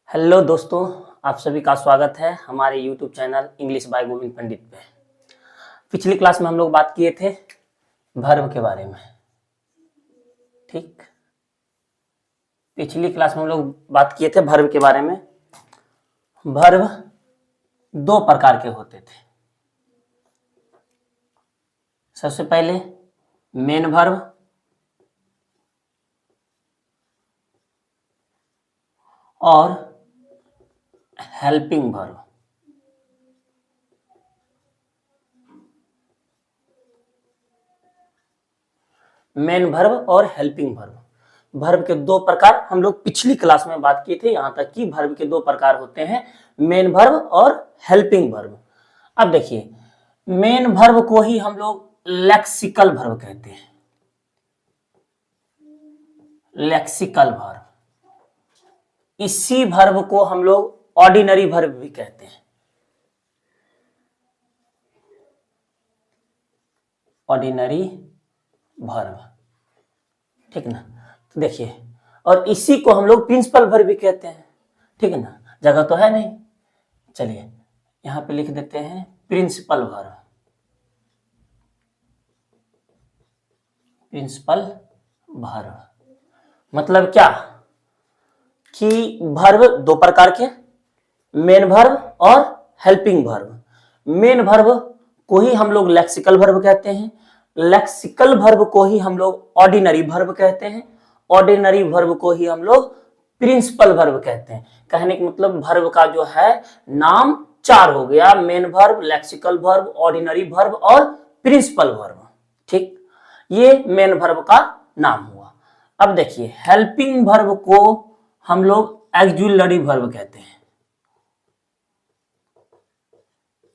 Hello दोस्तों, आप सभी का स्वागत है हमारे YouTube channel English by Govind Pandit पे। पिछली क्लास में हम लोग बात किए थे वर्ब के बारे में। ठीक, पिछली क्लास में हम लोग बात किए थे वर्ब के बारे में। वर्ब दो प्रकार के होते थे। सबसे पहले मेन वर्ब और हेल्पिंग वर्ब। मेन वर्ब और हेल्पिंग वर्ब, वर्ब के दो प्रकार हम लोग पिछली क्लास में बात किए थे। यहां तक कि वर्ब के दो प्रकार होते हैं, मेन वर्ब और हेल्पिंग वर्ब। अब देखिए, मेन वर्ब को ही हम लोग लेक्सिकल वर्ब कहते हैं। लेक्सिकल वर्ब, इसी वर्ब को हम लोग ऑर्डिनरी वर्ब भी कहते हैं। ऑर्डिनरी वर्ब, ठीक ना। तो देखिए, और इसी को हम लोग प्रिंसिपल वर्ब भी कहते हैं, ठीक है ना। जगह तो है नहीं, चलिए यहां पे लिख देते हैं प्रिंसिपल वर्ब। प्रिंसिपल वर्ब मतलब क्या कि वर्ब दो प्रकार के, मेन वर्ब और हेल्पिंग वर्ब। मेन वर्ब को ही हम लोग लेक्सिकल वर्ब कहते हैं, लेक्सिकल वर्ब को ही हम लोग ऑर्डिनरी वर्ब कहते हैं, ऑर्डिनरी वर्ब को ही हम लोग प्रिंसिपल वर्ब कहते हैं। कहने का मतलब वर्ब का जो है नाम चार हो गया, main verb, lexical verb, ordinary verb और प्रिंसिपल वर्ब। ठीक, ये मेन वर्ब का नाम हुआ। अब देखिए, हेल्पिंग वर्ब को हम लोग ऑक्सिलरी वर्ब कहते हैं।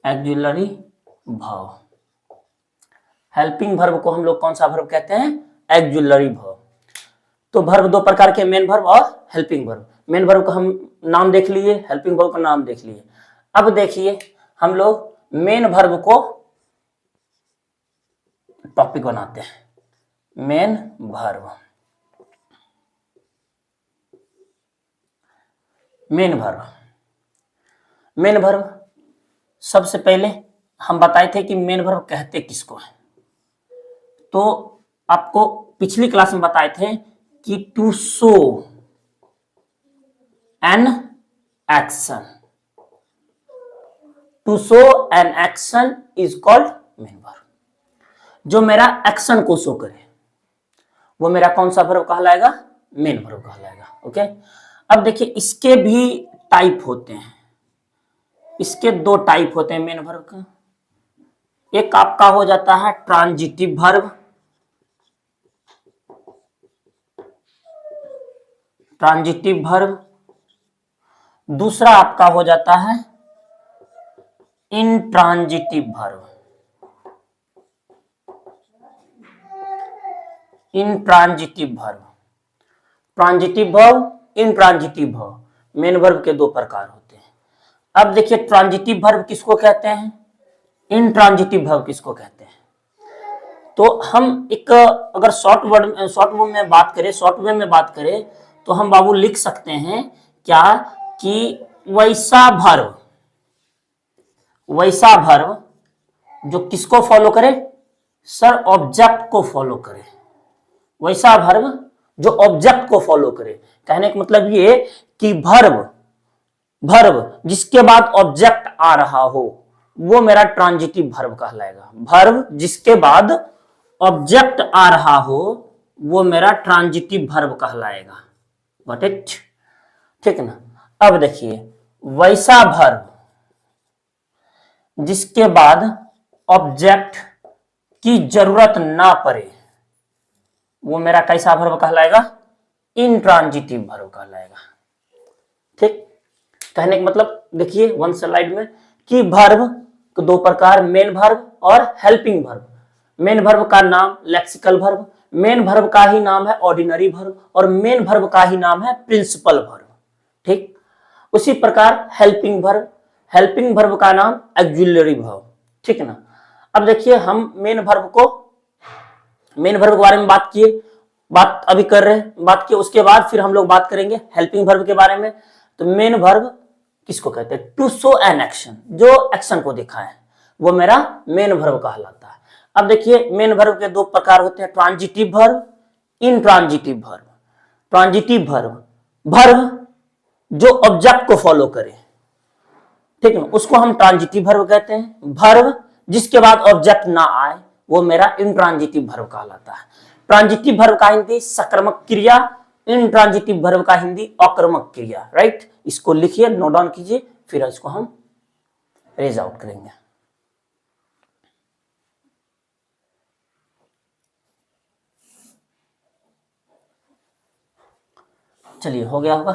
ऑक्सिलरी वर्ब, हेल्पिंग वर्ब को हम लोग कौन सा वर्ब कहते हैं? Auxiliary verb. तो वर्ब दो प्रकार के, मेन वर्ब और हेल्पिंग वर्ब। मेन वर्ब का हम नाम देख लिए, हेल्पिंग वर्ब का नाम देख लिए। अब देखिए, हम लोग मेन वर्ब को टॉपिक बनाते हैं। Main verb, main verb, main verb सबसे पहले हम बताए थे कि मेन वर्ब कहते किसको है। तो आपको पिछली क्लास में बताए थे कि to show an action, to show an action is called main verb. जो मेरा एक्शन को शो करे वो मेरा कौन सा वर्ब कहलाएगा? मेन वर्ब कहलाएगा। ओके, अब देखिए, इसके भी टाइप होते हैं। इसके दो टाइप होते हैं मेन वर्ब का। एक आपका हो जाता है ट्रांजिटिव वर्ब, ट्रांजिटिव वर्ब। दूसरा आपका हो जाता है intransitive verb, intransitive verb. Transitive verb, intransitive verb, main verb के दो प्रकार होते हैं। अब देखिए, ट्रांजिटिव वर्ब किसको कहते हैं, इंट्रांजिटिव वर्ब किसको कहते हैं। तो हम एक अगर शॉर्ट वे में बात करें, शॉर्ट वे में बात करें तो हम बाबू लिख सकते हैं क्या कि वैसा वर्ब, वैसा वर्ब जो किसको फॉलो करे सर? ऑब्जेक्ट को फॉलो करे। वैसा वर्ब जो ऑब्जेक्ट को फॉलो करे। कहने का मतलब ये कि वर्ब, वर्ब जिसके बाद ऑब्जेक्ट आ रहा हो वो मेरा ट्रांजिटिव वर्ब कहलाएगा। वर्ब जिसके बाद ऑब्जेक्ट आ रहा हो वो मेरा ट्रांजिटिव वर्ब कहलाएगा। Got it? ठीक है ना। अब देखिए, वैसा वर्ब जिसके बाद ऑब्जेक्ट की जरूरत ना पड़े वो मेरा कैसा वर्ब कहलाएगा? इंट्रांजिटिव वर्ब कहलाएगा। ठीक, कहने का मतलब देखिए वन स्लाइड में कि वर्ब के दो प्रकार, मेन वर्ब और हेल्पिंग वर्ब। मेन वर्ब का नाम लेक्सिकल वर्ब, मेन वर्ब का ही नाम है ऑर्डिनरी वर्ब और मेन वर्ब का ही नाम है प्रिंसिपल वर्ब। ठीक, उसी प्रकार हेल्पिंग वर्ब, हेल्पिंग वर्ब का नाम ऑक्सिलरी वर्ब। ठीक है ना। अब देखिए, हम मेन वर्ब को, मेन वर्ब के बारे में बात किए, बात अभी कर रहे हैं, बात किए, उसके बाद फिर हम लोग बात करेंगे हेल्पिंग वर्ब के बारे में। तो मेन वर्ब किसको कहते हैं? टू शो एन एक्शन, जो एक्शन को दिखाए वो मेरा मेन वर्ब कहलाता है। अब देखिए मेन वर्ब के दो प्रकार होते हैं, transitive verb, intransitive verb. Transitive verb, verb जो ऑब्जेक्ट को फॉलो करे, ठीक है, उसको हम ट्रांजिटिव वर्ब कहते हैं। वर्ब जिसके बाद ऑब्जेक्ट ना आए वो मेरा इनट्रांजिटिव वर्ब कहलाता है। ट्रांजिटिव वर्ब का हिंदी सकर्मक क्रिया, इनट्रांजिटिव वर्ब का हिंदी अकर्मक क्रिया। राइट, इसको लिखिए, नोट डाउन कीजिए, फिर इसको हम रेज आउट करेंगे। चलिए, हो गया होगा।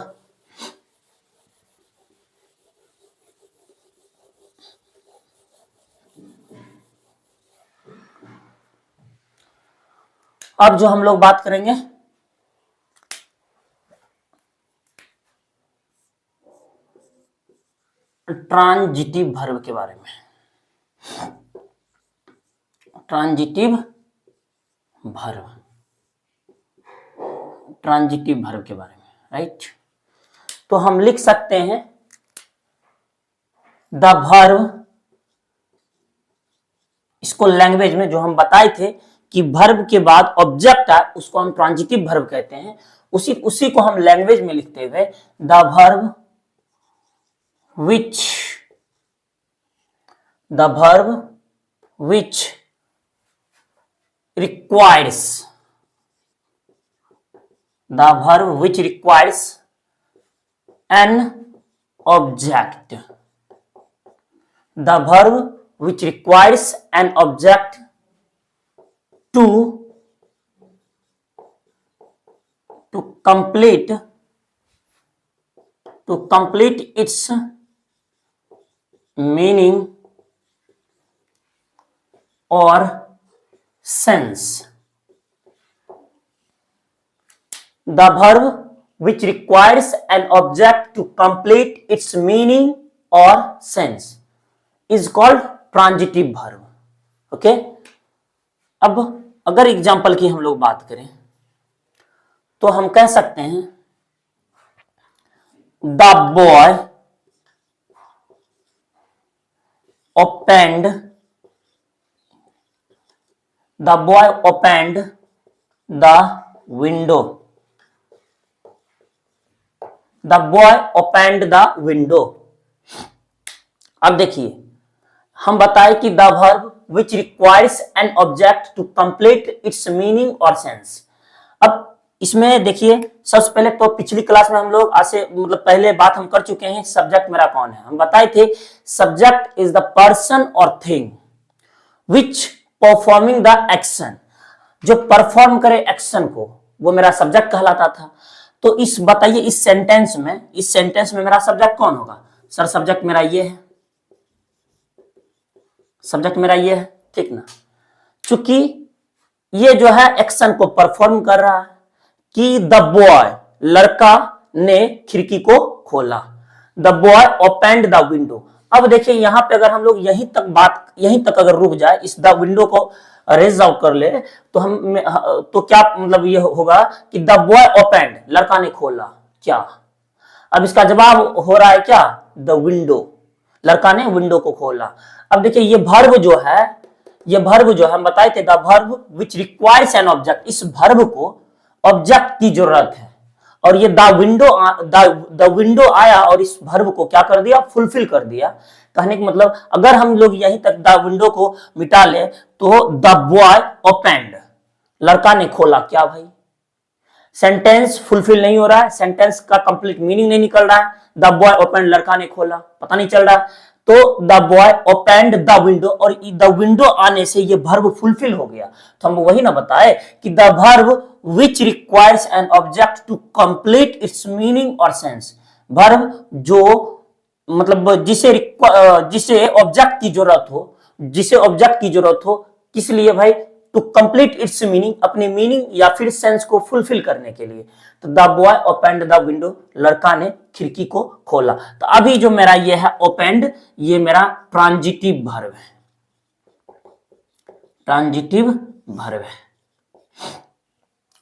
अब जो हम लोग बात करेंगे ट्रांजिटिव वर्ब के बारे में। ट्रांजिटिव वर्ब, ट्रांजिटिव वर्ब के बारे में, राइट। तो हम लिख सकते हैं द वर्ब, इसको लैंग्वेज में जो हम बताए थे कि वर्ब के बाद ऑब्जेक्ट है उसको हम ट्रांजिटिव वर्ब कहते हैं, उसी को हम लैंग्वेज में लिखते हुए the verb which, the verb which requires, the verb which requires an object, the verb which requires an object to complete its meaning or sense. The verb which requires an object to complete its meaning or sense is called transitive verb. Okay, अब अगर example की हम लोग बात करें तो हम कह सकते हैं the boy opened, the boy opened the window, the boy opened the window। अब देखिए हम बताए कि the verb which requires an object to complete its meaning or sense। अब इसमें देखिए सबसे पहले तो पिछली क्लास में हम लोग आज से मतलब पहले बात हम कर चुके हैं सब्जेक्ट मेरा कौन है। हम बताए थे सब्जेक्ट इज द पर्सन और thing which performing the action, जो परफॉर्म करे एक्शन को वो मेरा सब्जेक्ट कहलाता था। तो इस बताइए इस सेंटेंस में मेरा सब्जेक्ट कौन होगा? सर सब्जेक्ट मेरा ये है, सब्जेक्ट मेरा ये है, ठीक ना। चूंकि ये जो है एक्शन को परफॉर्म कर रहा है कि द बॉय, लड़का ने खिड़की को खोला, the boy opened the window. अब देखिए यहां पे अगर हम लोग यहीं तक अगर रुक जाए, इस द विंडो को रेज आउट कर ले तो हम तो क्या मतलब ये होगा कि द बॉय ओपेंड, लड़का ने खोला क्या। अब इसका जवाब हो रहा है क्या? द विंडो, लड़का ने विंडो को खोला। अब देखिए ये वर्ब जो है हम बताए थे the verb which requires an object, इस वर्ब को ऑब्जेक्ट की जरूरत है और ये द विंडो आया और इस वर्ब को क्या कर दिया? फुलफिल कर दिया। कहने का मतलब अगर हम लोग यहीं तक द विंडो को मिटा ले तो द बॉय ओपेंड, लड़का ने खोला क्या भाई? सेंटेंस फुलफिल नहीं हो रहा है, सेंटेंस का कंप्लीट मीनिंग नहीं निकल रहा है। द बॉय ओपेंड, लड़का ने खोला, पता नहीं चल रहा है। तो the boy opened the window, और द विंडो आने से ये वर्ब फुलफिल हो गया। तो हम वही ना बताए कि the verb which requires an object to complete its meaning or sense, verb जो मतलब जिसे ऑब्जेक्ट की जरूरत हो, किस लिए भाई? टू कंप्लीट इट्स मीनिंग, अपनी मीनिंग या फिर सेंस को फुलफिल करने के लिए। तो the boy opened the window, लड़का ने खिड़की को खोला। तो अभी जो मेरा ये है ओपेंड, ये मेरा ट्रांजिटिव वर्ब है, ट्रांजिटिव वर्ब है।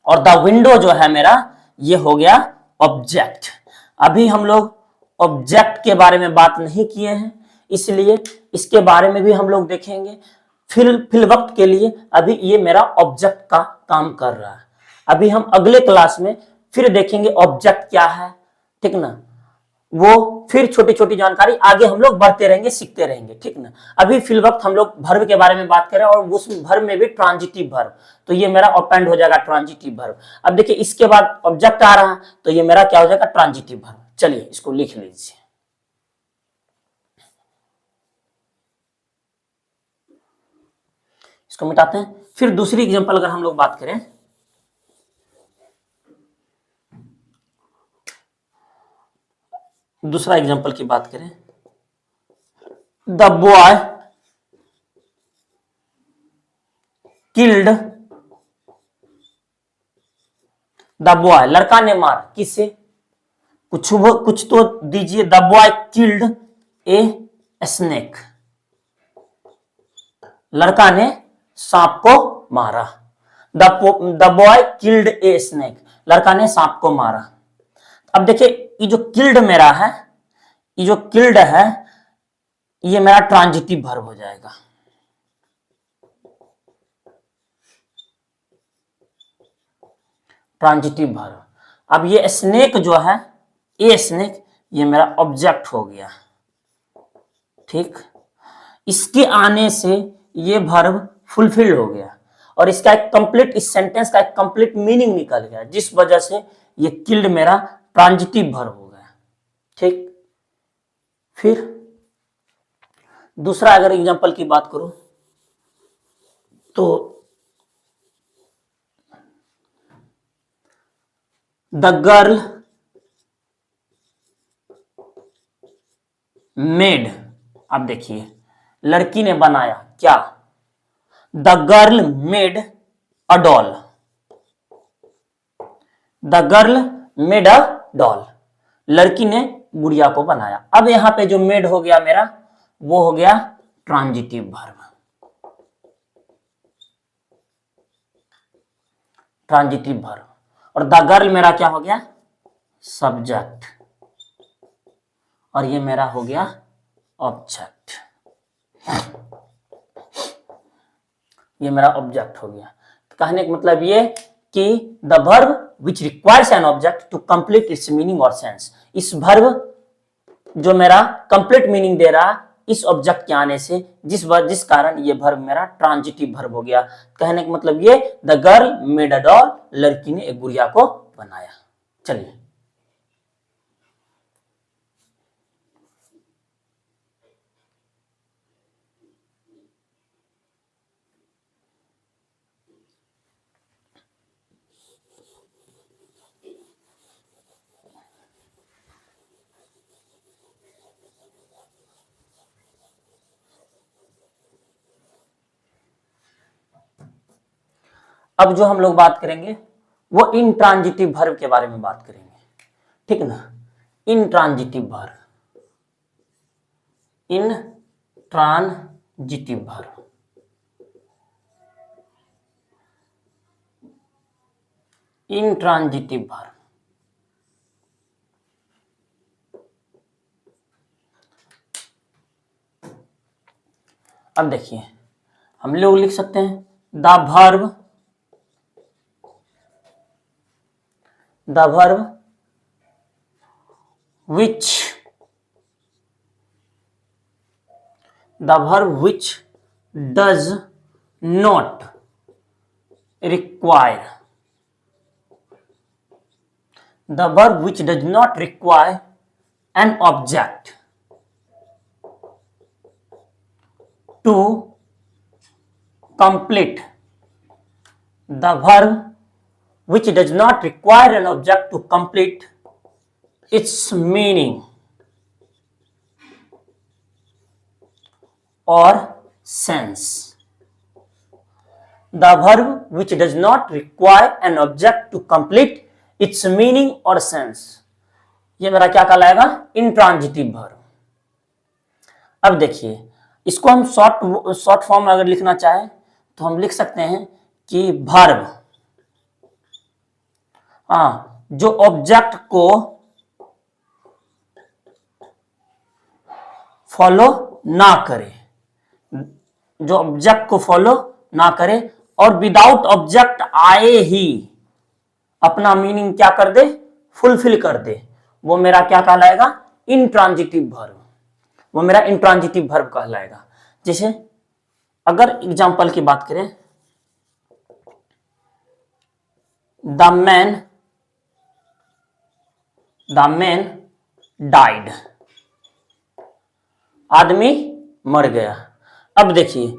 और द विंडो जो है मेरा ये हो गया ऑब्जेक्ट। अभी हम लोग ऑब्जेक्ट के बारे में बात नहीं किए हैं, इसलिए इसके बारे में भी हम लोग देखेंगे। फिल वक्त के लिए अभी ये मेरा ऑब्जेक्ट का काम कर रहा है। अभी हम अगले क्लास में फिर देखेंगे ऑब्जेक्ट क्या है, ठीक ना। वो फिर छोटी छोटी जानकारी आगे हम लोग बढ़ते रहेंगे, सीखते रहेंगे, ठीक ना। अभी फिल वक्त हम लोग वर्ब के बारे में बात करें, और उस वर्ब में भी ट्रांजिटिव वर्ब, तो ये मेरा ऑपेंड हो जाएगा ट्रांजिटिव वर्ब। अब देखिए इसके बाद ऑब्जेक्ट आ रहा है, तो ये मेरा क्या हो जाएगा, ट्रांजिटिव वर्ब। चलिए इसको लिख लीजिए। इसको मिटाते हैं। फिर दूसरी एग्जांपल अगर हम लोग बात करें, दूसरा एग्जांपल की बात करें, the boy killed, the boy लड़का ने मार, किसे, कुछ तो दीजिए। The boy killed a snake, लड़का ने सांप को मारा। The boy killed a snake, लड़का ने सांप को मारा। अब देखिए ये जो किल्ड मेरा है, ये जो किल्ड है, ये मेरा ट्रांजिटिव वर्ब हो जाएगा। Transitive verb. अब ये स्नेक जो है, ए स्नेक, ये मेरा ऑब्जेक्ट हो गया, ठीक। इसके आने से ये वर्ब फुलफिल हो गया, और इसका एक कंप्लीट, इस सेंटेंस का एक कंप्लीट मीनिंग निकल गया, जिस वजह से ये किल्ड मेरा ट्रांजिटिव वर्ब हो गया, ठीक। फिर दूसरा अगर एग्जांपल की बात करूं, तो द गर्ल मेड, अब देखिए लड़की ने बनाया क्या, the girl made a doll, the girl made a doll, लड़की ने गुड़िया को बनाया। अब यहां पे जो मेड हो गया मेरा, वो हो गया ट्रांजिटिव वर्ब, ट्रांजिटिव वर्ब। और द गर्ल मेरा क्या हो गया, सब्जेक्ट, और ये मेरा हो गया ऑब्जेक्ट, ये मेरा ऑब्जेक्ट हो गया। तो कहने का मतलब ये कि the verb which requires an object to complete its meaning और सेंस, इस वर्ब जो मेरा कंप्लीट मीनिंग दे रहा, इस ऑब्जेक्ट के आने से, जिस कारण ये वर्ब मेरा ट्रांजिटिव वर्ब हो गया। कहने का मतलब ये, the girl made a doll, लड़की ने एक गुड़िया को बनाया। चलिए अब जो हम लोग बात करेंगे वो इनट्रांजिटिव वर्ब के बारे में बात करेंगे, ठीक ना। Intransitive verb, intransitive verb, intransitive verb. अब देखिए हम लोग लिख सकते हैं the verb which does not require, the verb which does not require an object to complete, the verb which does not require an object to complete its meaning or sense, the verb which does not require an object to complete its meaning or sense, ये मेरा क्या कहलाएगा, intransitive verb. अब देखिए इसको हम short form में अगर लिखना चाहें तो हम लिख सकते हैं कि वर्ब, जो ऑब्जेक्ट को फॉलो ना करे, जो ऑब्जेक्ट को फॉलो ना करे और विदाउट ऑब्जेक्ट आए ही अपना मीनिंग क्या कर दे, फुलफिल कर दे, वो मेरा क्या कहलाएगा, इंट्रांजिटिव वर्ब, वो मेरा इंट्रांजिटिव वर्ब कहलाएगा। जैसे अगर एग्जांपल की बात करें, द मैन डाइड, आदमी मर गया। अब देखिए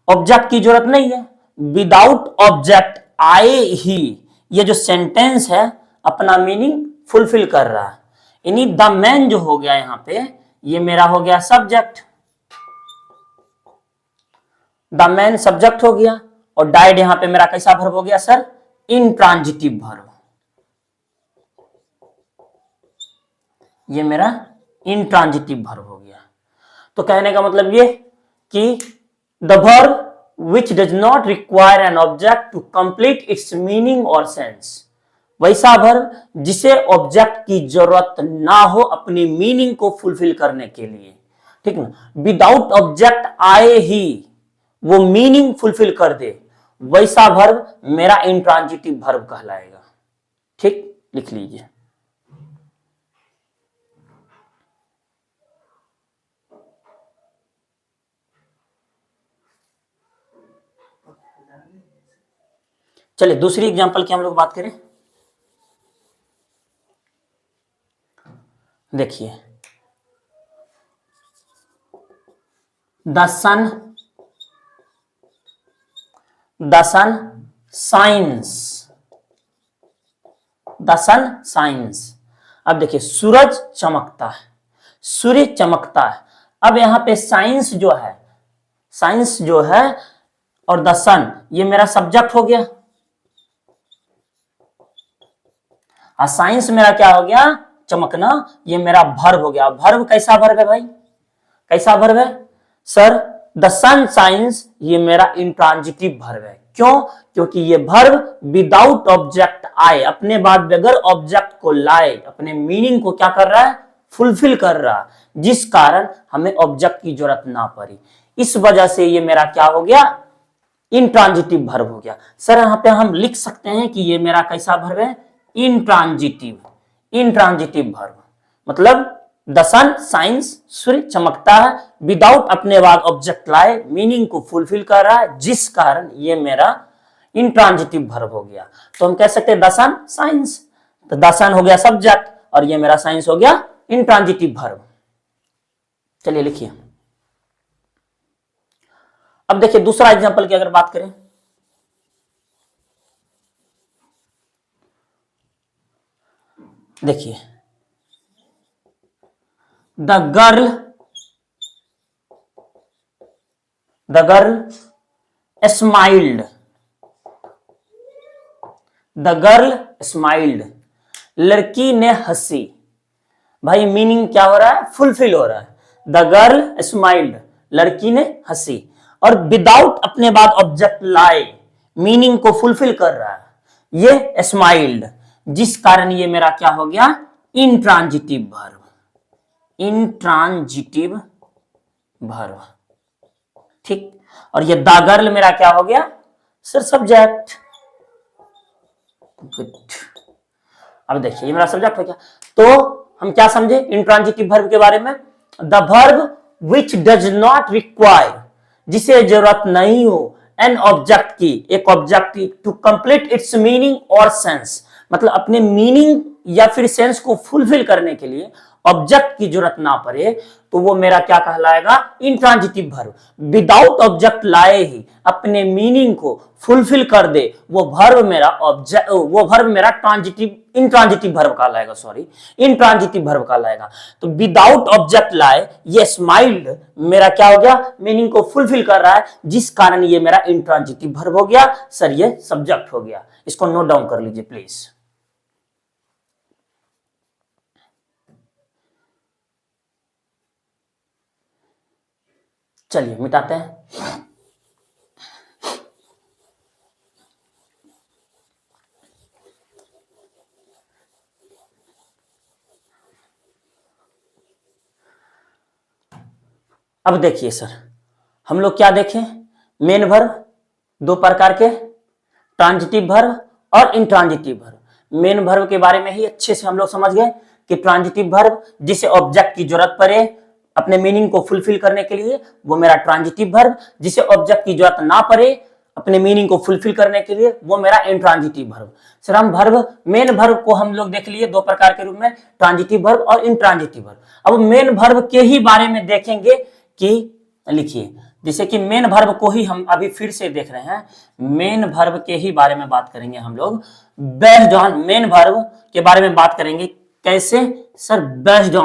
ऑब्जेक्ट की जरूरत नहीं है, विदाउट ऑब्जेक्ट आए ही ये जो सेंटेंस है अपना मीनिंग फुलफिल कर रहा है। यानी द मैन जो हो गया यहां पे, ये मेरा हो गया सब्जेक्ट, द मैन सब्जेक्ट हो गया, और डाइड यहां पे मेरा कैसा वर्ब हो गया सर, इंट्रांजिटिव वर्ब, ये मेरा इंट्रांजिटिव वर्ब हो गया। तो कहने का मतलब ये कि the verb which does not require an object to complete its meaning और सेंस, वैसा वर्ब जिसे ऑब्जेक्ट की जरूरत ना हो अपनी मीनिंग को फुलफिल करने के लिए, ठीक ना, विदाउट ऑब्जेक्ट आए ही वो मीनिंग फुलफिल कर दे, वैसा वर्ब मेरा इंट्रांजिटिव वर्ब कहलाएगा। ठीक, लिख लीजिए। चलिए दूसरी एग्जांपल की हम लोग बात करें। देखिए the sun shines, the sun shines. अब देखिए सूरज चमकता है, सूर्य चमकता है। अब यहां पे साइंस जो है और द सन ये मेरा सब्जेक्ट हो गया, और साइंस मेरा क्या हो गया, चमकना, ये मेरा वर्ब हो गया। वर्ब कैसा वर्ब है भाई, कैसा वर्ब है सर, द सन साइंस, ये मेरा इंट्रांजिटिव वर्ब है। क्यों, क्योंकि ये वर्ब विदाउट ऑब्जेक्ट आए, अपने बाद बगैर ऑब्जेक्ट को लाए अपने मीनिंग को क्या कर रहा है, फुलफिल कर रहा है, जिस कारण हमें ऑब्जेक्ट की जरूरत ना पड़ी। इस वजह से ये मेरा क्या हो गया, इंट्रांजिटिव वर्ब हो गया। सर यहां पे हम लिख सकते हैं कि ये मेरा कैसा वर्ब है, इंट्रांजिटिव वर्ब। मतलब द सन साइंस, सूर्य चमकता है, विदाउट अपने बाद ऑब्जेक्ट लाए मीनिंग को फुलफिल कर रहा है, जिस कारण ये मेरा इंट्रांजिटिव वर्ब हो गया। तो हम कह सकते हैं द सन साइंस, तो द सन हो गया सब्जेक्ट और ये मेरा साइंस हो गया इंट्रांजिटिव वर्ब। चलिए लिखिए। अब देखिए दूसरा एग्जांपल की अगर बात करें, देखिए the girl smiled, the girl smiled, लड़की ने हंसी। भाई मीनिंग क्या हो रहा है, फुलफिल हो रहा है। द गर्ल स्माइल्ड, लड़की ने हंसी, और विदाउट अपने बाद ऑब्जेक्ट लाए मीनिंग को फुलफिल कर रहा है, ये स्माइल्ड, जिस कारण ये मेरा क्या हो गया, इंट्रांजिटिव वर्ब, इंट्रांजिटिव वर्ब। ठीक, और ये द गर्ल मेरा क्या हो गया सर, सब्जेक्ट। गुड, अब देखिए ये मेरा सब्जेक्ट हो गया। तो हम क्या समझे इंट्रांजिटिव वर्ब के बारे में, the verb which does not require, जिसे जरूरत नहीं हो एन ऑब्जेक्ट की, एक ऑब्जेक्ट की, टू कंप्लीट इट्स मीनिंग और सेंस, मतलब अपने मीनिंग या फिर सेंस को फुलफिल करने के लिए ऑब्जेक्ट की जरूरत ना पड़े, तो वो मेरा क्या कहलाएगा, इंट्रांजिटिव वर्ब। विदाउट ऑब्जेक्ट लाए ही अपने मीनिंग को फुलफिल कर दे, वो वर्ब मेरा ट्रांजिटिव इंट्रांजिटिव वर्ब कहलाएगा, सॉरी इंट्रांजिटिव वर्ब कहलाएगा। तो विदाउट ऑब्जेक्ट लाए ये स्माइल्ड मेरा क्या हो गया, मीनिंग को फुलफिल कर रहा है, जिस कारण ये मेरा इंट्रांजिटिव वर्ब हो गया। सर ये सब्जेक्ट हो गया, इसको नोट डाउन कर लीजिए प्लीज। चलिए मिटाते हैं। अब देखिए सर, हम लोग क्या देखें, मेन वर्ब दो प्रकार के, ट्रांजिटिव वर्ब और इंट्रांजिटिव वर्ब। मेन वर्ब के बारे में ही अच्छे से हम लोग समझ गए कि ट्रांजिटिव वर्ब जिसे ऑब्जेक्ट की जरूरत पड़े अपने मीनिंग को फुलफिल करने के लिए, वो मेरा ट्रांजिटिव वर्ब। जिसे ऑब्जेक्ट की जरूरत ना पड़े अपने मीनिंग को फुलफिल करने के लिए, वो मेरा इंट्रांजिटिव वर्ब। सर हम वर्ब, मेन वर्ब को हम लोग देख लिए दो प्रकार के रूप में, ट्रांजिटिव वर्ब और इंट्रांजिटिव वर्ब। अब मेन वर्ब के ही बारे में देखेंगे कि लिखिए, जैसे कि मेन वर्ब को ही हम अभी फिर से देख रहे हैं, मेन वर्ब के ही बारे में बात करेंगे हम लोग। बेस्ड ऑन, मेन वर्ब के बारे में बात करेंगे कैसे सर, बेस्ड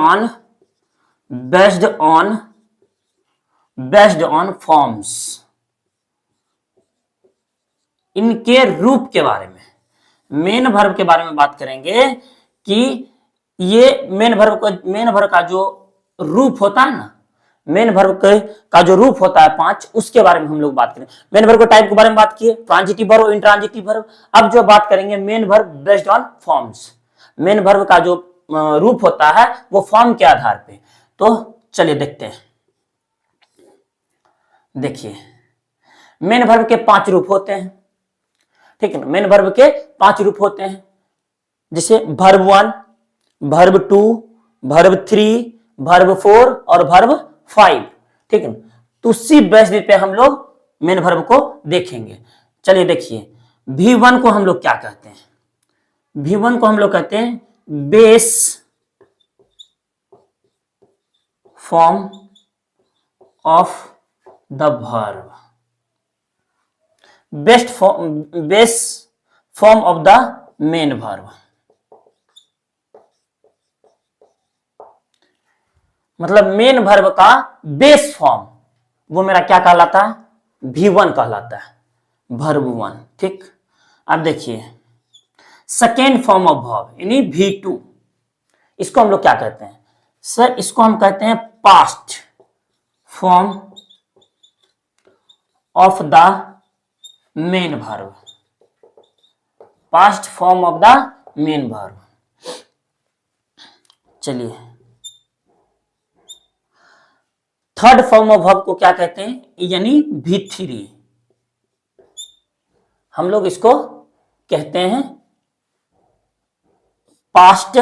ऑन फॉर्म्स, इनके रूप के बारे में, मेन वर्ब के बारे में बात करेंगे कि ये मेन वर्ब का जो रूप होता है ना, मेन वर्ब का जो रूप होता है 5, उसके बारे में हम लोग बात करें। मेन वर्ब के टाइप के बारे में बात किए, ट्रांजिटिव वर्ब और इंट्रांजिटिव वर्ब। अब जो बात करेंगे main verb based on forms, main verb का जो रूप होता है वो फॉर्म के आधार पे। तो चलिए देखते हैं। देखिए, मेन वर्ब के 5 रूप होते हैं, ठीक है ना। मेन वर्ब के 5 रूप होते हैं, जैसे वर्ब 1, वर्ब 2, वर्ब 3, वर्ब 4 और वर्ब 5, ठीक है। तो उसी बेस पे हम लोग मेन वर्ब को देखेंगे। चलिए देखिए, V1 को हम लोग क्या कहते हैं, V1 को हम लोग कहते हैं base form of the verb, base form of the main verb. मतलब मेन वर्ब का बेस फॉर्म वो मेरा क्या कहलाता है, V1 कहलाता है, वर्ब 1, ठीक। अब देखिए, सेकेंड फॉर्म ऑफ वर्ब यानी V2, इसको हम लोग क्या कहते हैं सर, इसको हम कहते हैं past form of the main verb, past form of the main verb. चलिए, थर्ड फॉर्म ऑफ वर्ब को क्या कहते हैं, यानी V3, हम लोग इसको कहते हैं past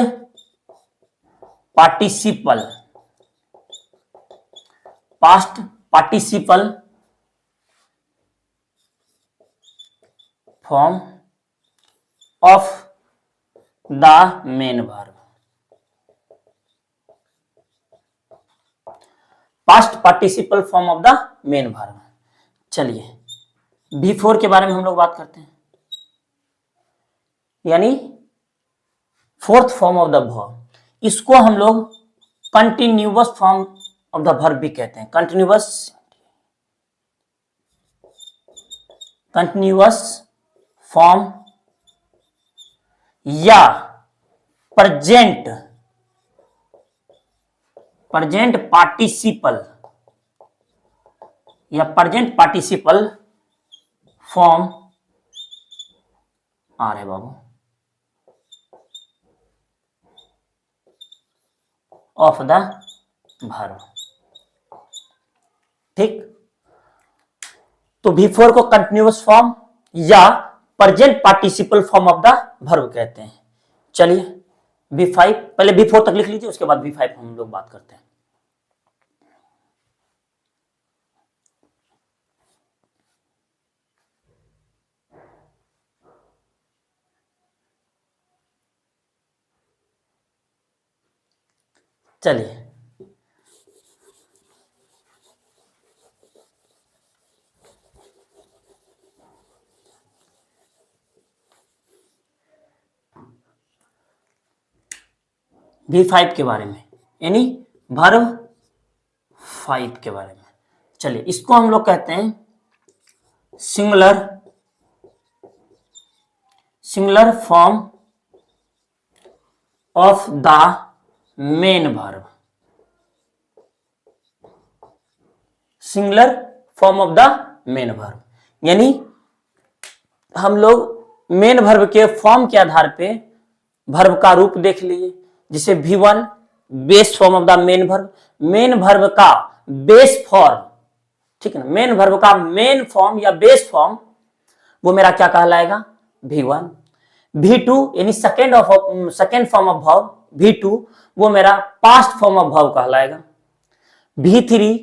participle, past participle form of the main verb, past participle form of the main verb. चलिए, V4 के बारे में हम लोग बात करते हैं, यानी fourth form of the verb. इसको हम लोग continuous form of the verb भी कहते हैं, कंटिन्यूअस फॉर्म या प्रेजेंट पार्टिसिपल या प्रेजेंट पार्टिसिपल फॉर्म, आ रहे बाबू, ऑफ द वर्ब, ठीक। तो V4 को कंटिन्यूअस फॉर्म या present participle form of the verb कहते हैं। चलिए V5, पहले V4 तक लिख लीजिए, उसके बाद V5 हम लोग बात करते हैं। चलिए, V5 के बारे में, यानी वर्ब 5 के बारे में। चलिए, इसको हम लोग कहते हैं singular form of the main verb, singular form of the main verb, यानी हम लोग मेन वर्ब के फॉर्म के आधार पे वर्ब का रूप देख लिए। जैसे V1 base form of the main verb, main verb का बेस फॉर्म, ठीक है ना, मेन वर्ब का मेन फॉर्म या बेस फॉर्म वो मेरा क्या कहलाएगा, V1। V2 यानी second form of verb, V2 वो मेरा पास्ट फॉर्म ऑफ वर्ब कहलाएगा। V3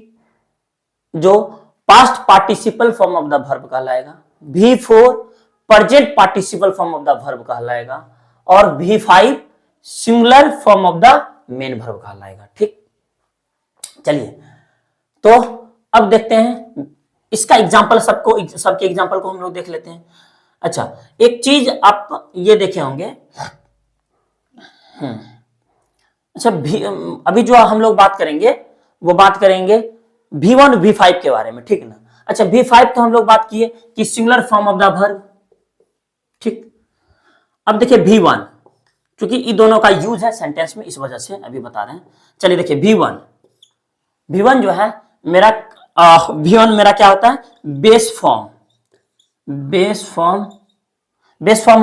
जो past participle form of the verb कहलाएगा। V4 present participle form of the verb कहलाएगा। और V5 singular form of the main verb कहलाएगा। ठीक, चलिए तो अब देखते हैं इसका एग्जांपल, सबके एग्जांपल को हम लोग देख लेते हैं। अच्छा, एक चीज आप ये देखे होंगे, अच्छा अभी जो हम लोग बात करेंगे वो बात करेंगे V1 V5 के बारे में, ठीक है ना। अच्छा, V5 तो हम लोग बात किए कि singular form of the verb, ठीक। अब देखिए V1, क्योंकि इन दोनों का यूज है सेंटेंस में, इस वजह से अभी बता रहे हैं। चलिए देखिए V1 जो है मेरा V1 मेरा क्या होता है, बेस फॉर्म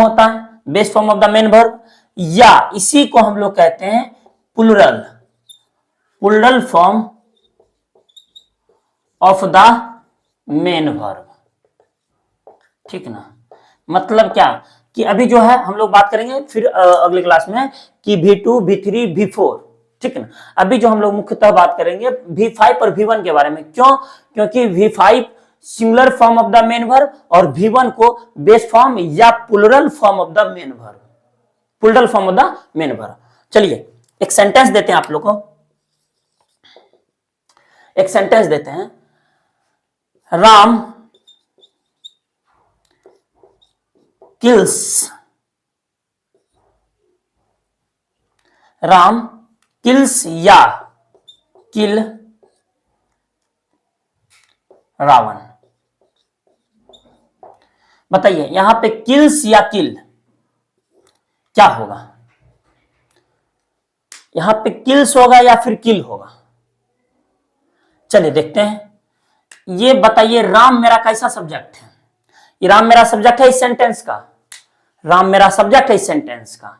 होता है, base form of the main verb, या इसी को हम लोग कहते हैं plural form of the main verb, ठीक ना। मतलब क्या कि अभी जो है हम लोग बात करेंगे फिर अगली क्लास में कि V2 V3 V4, ठीक है ना। अभी जो हम लोग मुख्यतः बात करेंगे V5 और V1 के बारे में। क्यों? क्योंकि V5 singular form of the main verb और V1 को बेस फॉर्म या plural form of the main verb, plural form of the main verb. चलिए एक सेंटेंस देते हैं आप लोग को, एक सेंटेंस देते हैं, राम किल्स या किल रावण। बताइए यहां पे किल्स या किल क्या होगा, यहां पे किल्स होगा या फिर किल होगा। चलिए देखते हैं, ये बताइए राम मेरा कैसा सब्जेक्ट है, ये राम मेरा सब्जेक्ट है इस सेंटेंस का, राम मेरा सब्जेक्ट है इस सेंटेंस का,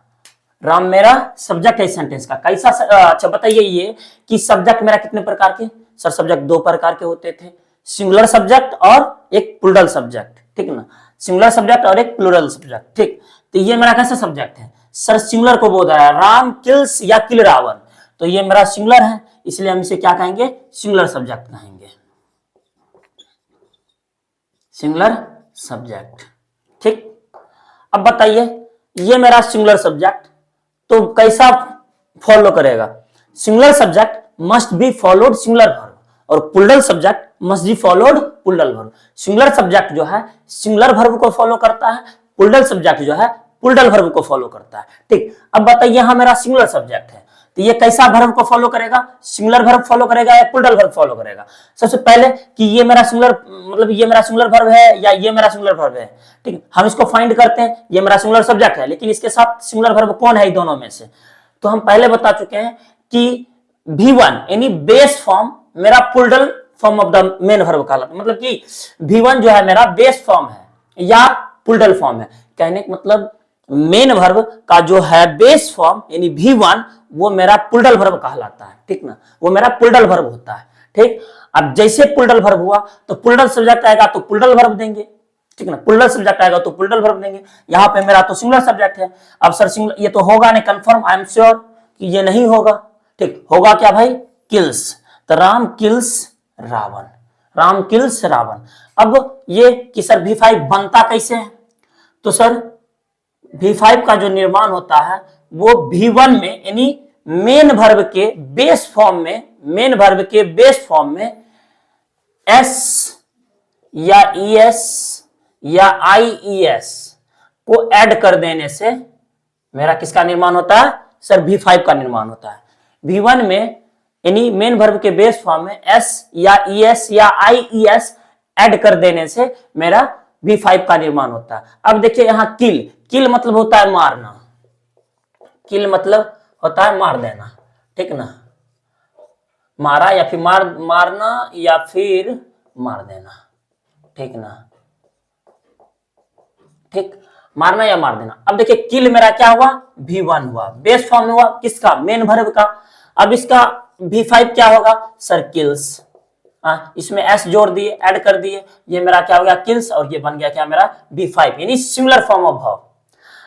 राम मेरा सब्जेक्ट है इस सेंटेंस का कैसा। अच्छा बताइए ये कि सब्जेक्ट मेरा कितने प्रकार के, सर सब्जेक्ट दो प्रकार के होते थे, सिंगुलर सब्जेक्ट और एक प्लुरल सब्जेक्ट, ठीक ना, सिंगुलर सब्जेक्ट और एक प्लुरल सब्जेक्ट, ठीक। तो ये मेरा कैसा सब्जेक्ट है, सर सिंगुलर को बोल रहा है, राम किल्स या किल रावण, तो ये मेरा सिंगुलर है, इसलिए हम इसे क्या कहेंगे, सिंगुलर सब्जेक्ट कहेंगे, सिंगुलर सब्जेक्ट, ठीक। अब बताइए ये मेरा सिंगुलर सब्जेक्ट तो कैसा फॉलो करेगा, singular subject must be followed singular verb और plural subject must be followed plural verb. Singular subject जो है सिंगुलर वर्ब को फॉलो करता है, प्लुरल सब्जेक्ट जो है प्लुरल वर्ब को फॉलो करता है, ठीक। अब बताइए यहां मेरा सिंगुलर सब्जेक्ट है तो ये कैसा वर्ब को फॉलो करेगा, सिंगुलर वर्ब फॉलो करेगा या प्लुरल वर्ब फॉलो करेगा। सबसे पहले कि ये मेरा सिंगुलर, मतलब ये मेरा सिंगुलर वर्ब है या ये मेरा सिंगुलर वर्ब है, ठीक। हम इसको फाइंड करते हैं, ये मेरा सिंगुलर सब्जेक्ट है लेकिन इसके साथ सिंगुलर वर्ब कौन है दोनों में से, तो हम पहले बता चुके हैं कि V1 यानी बेस फॉर्म मेरा plural form of the main verb कहलाता है, मतलब कि V1 जो है मेरा बेस फॉर्म है या प्लुरल फॉर्म है, कहने का मतलब मेन वर्ब का जो है बेस फॉर्म यानी V1 वो मेरा प्लुरल वर्ब कहलाता है, ठीक ना, वो मेरा प्लुरल वर्ब होता है, ठीक। अब जैसे प्लुरल वर्ब हुआ तो प्लुरल सब्जेक्ट आएगा तो प्लुरल वर्ब देंगे, ठीक ना, प्लुरल सब्जेक्ट आएगा तो प्लुरल वर्ब देंगे। यहाँ पे मेरा तो सिंगुलर सब्जेक्ट है, अब सर सिंगुलर ये तो होगा नहीं, कंफर्म आई एम श्योर कि ये नहीं होगा, ठीक। होगा क्या भाई, किल्स, तो राम किल्स रावण, राम किल्स रावण। अब ये कि सर V5 बनता कैसे है, तो सर V5 का जो निर्माण होता है वो V1 में यानी मेन वर्ब के बेस फॉर्म में, मेन वर्ब के बेस फॉर्म में S या ES या IES को ऐड कर देने से मेरा किसका निर्माण होता है, सर V5 का निर्माण होता है। V1 में यानी मेन वर्ब के बेस फॉर्म में S या ES या IES ऐड कर देने से मेरा V5 का निर्माण होता है। अब देखिए यहां किल, किल मतलब होता है मारना, किल मतलब होता है मार देना, ठीक ना, मारा या फिर मारना या फिर मार देना, ठीक ना, ठीक, मारना या मार देना। अब देखिए किल मेरा क्या हुआ, V1 हुआ, बेस फॉर्म में हुआ किसका, मेन वर्ब का। अब इसका V5 क्या होगा, सर किल्स, इसमें एस जोड़ दिए, ऐड कर दिए, ये मेरा क्या हो गया किल्स, और ये बन गया क्या मेरा B5, यानी सिमिलर फॉर्म ऑफ वर्ब।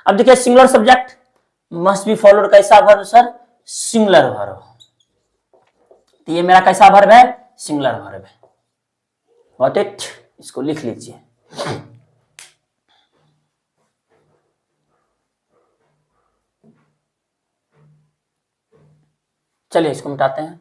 अब देखिए singular subject must be followed कैसा वर्ब सर, सिंगुलर वर्ब। तो ये मेरा कैसा वर्ब है, सिंगुलर वर्ब है। गॉट इट, इसको लिख लीजिए। चलिए इसको मिटाते हैं।